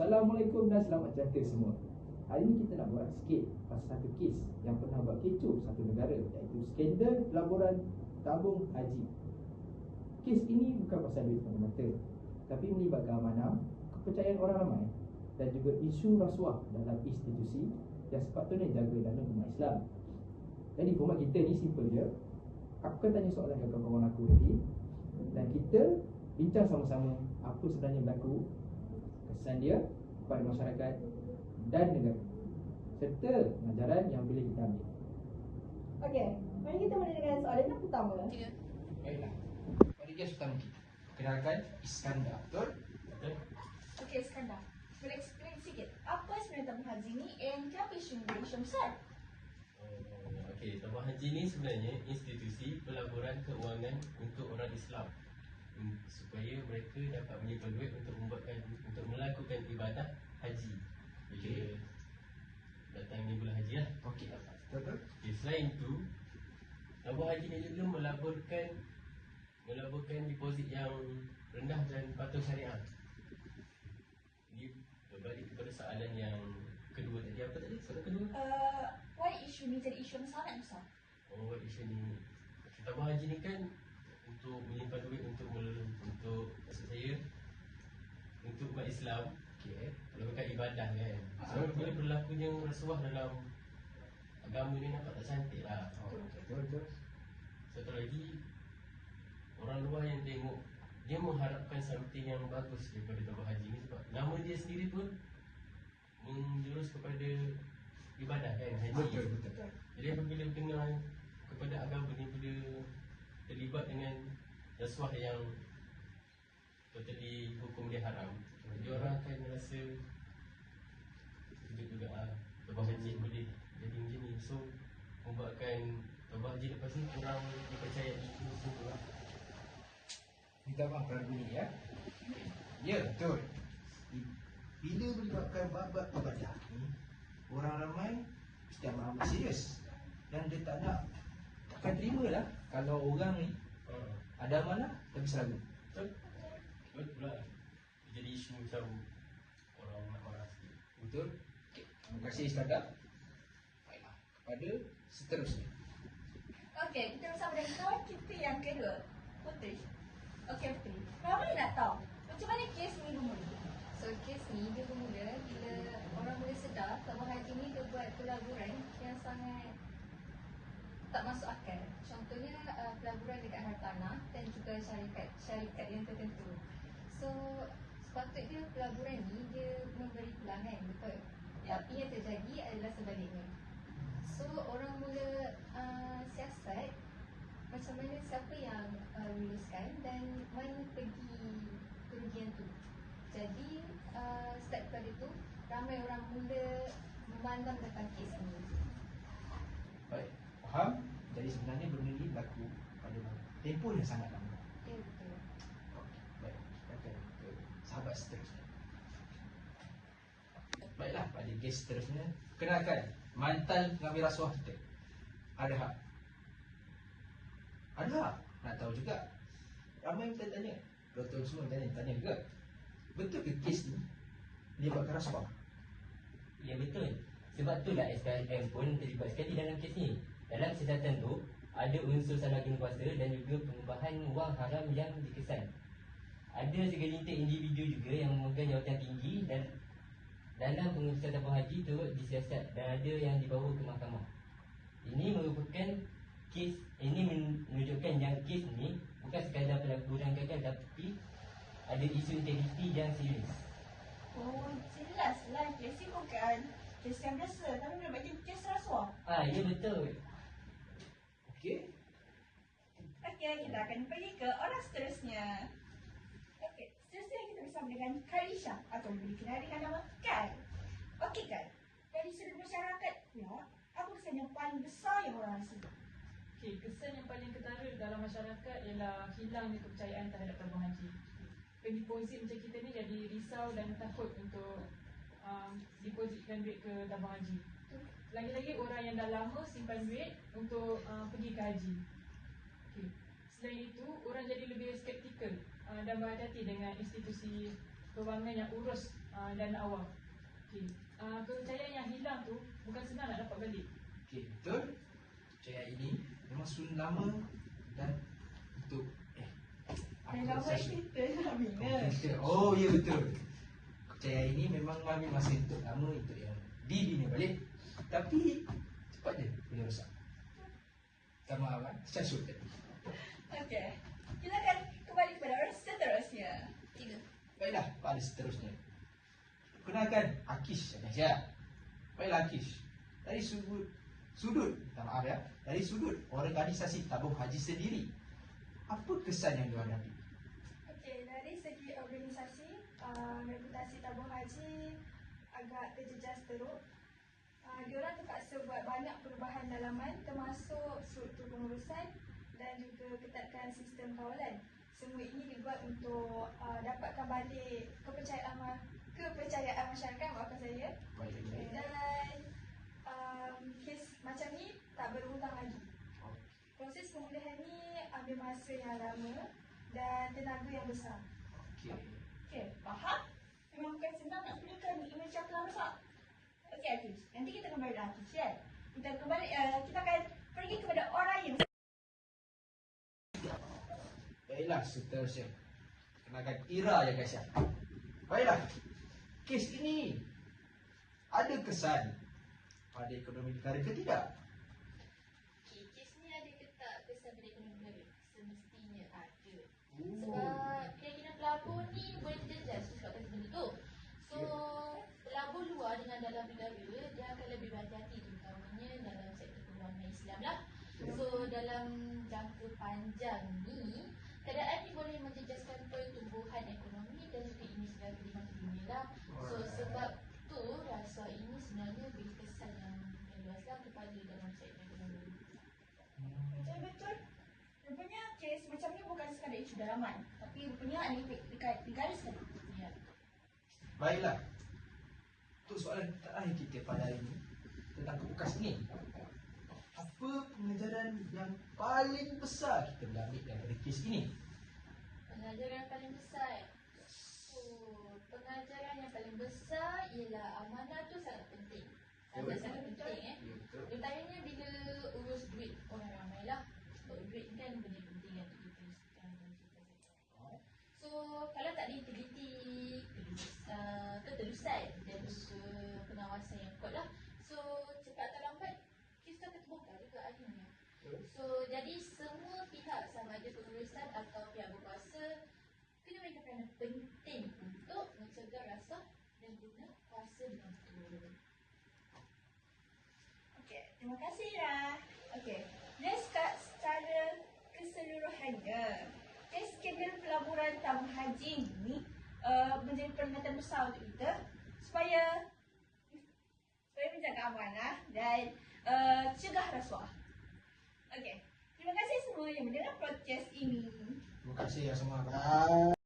Assalamualaikum dan selamat sejahtera semua. Hari ini kita nak buat sikit pasal satu kes yang pernah buat kecoh satu negara, iaitu skandal pelaburan tabung haji. Kes ini bukan pasal duit semata-mata, tapi melibatkan amanah, kepercayaan orang ramai dan juga isu rasuah dalam institusi yang sepatutnya jaga dana umat Islam. Jadi format kita ni simple je. Aku akan tanya soalan kepada kawan-kawan aku tadi, dan kita bincang sama-sama apa sebenarnya berlaku, kesan dia kepada masyarakat dan negara, serta pengajaran yang boleh kita ambil. Okey, mari kita mula dengan soalan yang pertama. Baiklah, pada kes pertama kita, kenalkan Iskandar, betul? Betul? Okey, Iskandar, boleh explain sikit apa sebenarnya tabung haji ni and kenapa isu besar? Okey, tabung haji ni sebenarnya institusi pelaburan keuangan untuk orang Islam, supaya mereka dapat menyimpan duit untuk melakukan ibadah haji. Bila datang ni bulan haji lah. Okey, betul? Okay, selain itu, tabung haji ni juga melaburkan deposit yang rendah dan patuh syariah. Ini berbalik kepada soalan yang kedua tadi. Apa tadi? Soalan kedua? Why isu ni jadi isu yang sangat besar? Oh, isu ni, tabung haji ni kan untuk menyimpan duit untuk maksud saya untuk umat Islam. Okey. Melakukan ibadah kan. So bila berlakunya rasuah dalam agama ni nampak tak cantik lah. Betul. Satu lagi, orang luar yang tengok, dia mengharapkan something yang bagus daripada tabung haji ni, sebab nama dia sendiri pun menjurus kepada ibadah kan, haji. Betul. Jadi apabila dengar kepada agama ni, bila terlibat dengan rasuah yang totally hukum dia haram, jadi orang akan rasa juga tabung haji boleh jadi macam ni. So membuatkan tabung haji lepas ni kurang dipercayai. Minta maaf kerana bunyi ya. Ya, betul. Bila melibatkan bab-bab ibadah ni, orang ramai mesti amat serius, dan dia takkan terima lah kalau orang ni ada amanah tapi selalu. Betul pula. Dia jadi isu macam orang nak marah sikit. Betul? Okay. Terima kasih Iskandar. Baiklah, kepada seterusnya. Okey, kita bersama dengan kawan kita yang kedua, Putri. Okey, Putri, ramai nak tahu macam mana kes ni bermula? So kes ni dia bermula bila orang mula sedar tabung haji ni dia buat pelaburan yang sangat tak masuk akal. Contohnya pelaburan dekat hartanah dan juga syarikat yang tertentu. So sepatutnya pelaburan ni dia memberi peluang kan, betul? Tapi yang terjadi adalah sebaliknya. So orang mula siasat macam mana siapa yang luluskan dan mana pergi kerugian tu. Jadi start daripada tu ramai orang mula memandang tentang kes ni. Baik, faham? Jadi sebenarnya benda ni berlaku pada tempoh yang sangat lama. Ya, betul. Okey, baik. Kita akan ke sahabat seterusnya. Baiklah, pada kes seterusnya, kenalkan mantan pengambil rasuah kita, Adha. Adha, nak tahu juga. Ramai bertanya, betul semua tanya juga. Betul ke kes ni melibatkan rasuah? Ya betul. Sebab itulah SKM pun terlibat sekali dalam kes ni. Dalam siasatan tu ada unsur salah guna kuasa dan juga pengubahan wang haram yang dikesan. Ada segelintir individu juga yang memegang jawatan tinggi dan dalam pengurusan tabung haji turut disiasat dan ada yang dibawa ke mahkamah. Ini merupakan kes, ini menunjukkan yang kes ni bukan sekadar pelaburan gagal, tapi ada isu integriti yang serius. Oh, jelaslah kes ni bukan kes yang biasa, tapi macam kes rasuah. Ya betul. Okey. Okey, kita akan pergi ke orang seterusnya. Okey, seterusnya kita bersama dengan Kalisha atau lebih dikenal dengan nama Kai. Okey Kai, dari sudut masyarakat pula, apa kesan yang paling besar yang orang rasa? Okey, kesan yang paling ketara dalam masyarakat ialah hilangnya kepercayaan terhadap tabung haji. Pendeposit macam kita ni jadi risau dan takut untuk depositkan duit ke tabung haji. Lagi-lagi orang yang dah lama simpan duit untuk pergi ke haji. Okay. Selain itu, orang jadi lebih skeptikal dan berhati-hati dengan institusi kewangan yang urus dana awam. Okey. Kepercayaan yang hilang tu bukan senang nak dapat balik. Okey, betul. Percayaan ini memang sudah lama dan untuk Dah lama kita nak bina. Oh ya, betul. Percayaan ini memang ambil masa untuk lama untuk yang dibina balik. Tapi cepat je boleh rosak. Sama kan? Syasut tadi. Okey. Kita akan kembali kepada orang seterusnya. 3. Baiklah, pada seterusnya. Kenalkan Akish Aisyah. Baiklah Akish. Dari minta maaf ya, dari sudut organisasi tabung haji sendiri, apa kesan yang dihadapi? Okey, dari segi organisasi, reputasi tabung haji agak terjejas teruk. Diorang terpaksa buat banyak perubahan dalaman termasuk struktur pengurusan dan juga ketatkan sistem kawalan. Semua ini dibuat untuk dapatkan balik kepercayaan masyarakat, maafkan saya. Dan kes macam ni tak berulang lagi. Proses pemulihan ni ambil masa yang lama dan tenaga yang besar. Okey, faham? Memang bukan senang nak pulihkan imej yang telah rosak. Okey, Hafiz. Nanti kita kembali dah Hafiz, kan? Kita akan pergi kepada orang yang Baiklah, seterusnya. Kenalkan Ira yang Aisyah. Baiklah, kes ini ada kesan pada ekonomi negara ke tidak? Okay, kes ni ada ke tak kesan pada ekonomi negara? Semestinya ada. Sebab keyakinan pelabur ni boleh terjejas disebabkan benda tu. So, pelabur luar dengan dalam negara dia akan lebih berhati-hati, terutamanya dalam sektor kewangan Islam lah. So, dalam jangka panjang ni, keadaan ni boleh menjejaskan pertumbuhan ekonomi dan juga imej negara di mata dunia lah. So, sebab tu rasuah ini sebenarnya beri kesan yang luaslah kepada dalam sektor ekonomi. betul-betul. Rupanya kes macam ni bukan sekadar isu dalaman, tapi rupanya ada efek dekat negara sekali. Ya. Baiklah. Untuk soalan terakhir kita pada hari ini tentang kepukas ni. Apa pengajaran yang paling besar kita boleh ambil daripada kes ini? Pengajaran paling besar. Pengajaran yang paling besar ialah amanah tu sangat penting. Sangat penting Terutamanya bila urus duit orang ramai lah. Sebab duit ni kan benda penting yang untuk kita So kalau tak ada integriti, ketelusan dan juga pengawasan yang kuat lah. So cepat atau lambat kita akan terbongkar juga akhirnya. So jadi semua pihak sama ada pengurusan atau pihak berkuasa kena mainkan peranan penting untuk mencegah rasuah dan guna kuasa dengan betul. Okey, terima kasih Ira. Okey, let's start secara keseluruhannya. Kes skandal pelaburan tabung haji ni menjadi peringatan besar untuk kita supaya menjaga amanah dan cegah rasuah. Okey, terima kasih semua yang mendengar podcast ini. Terima kasih ya semua.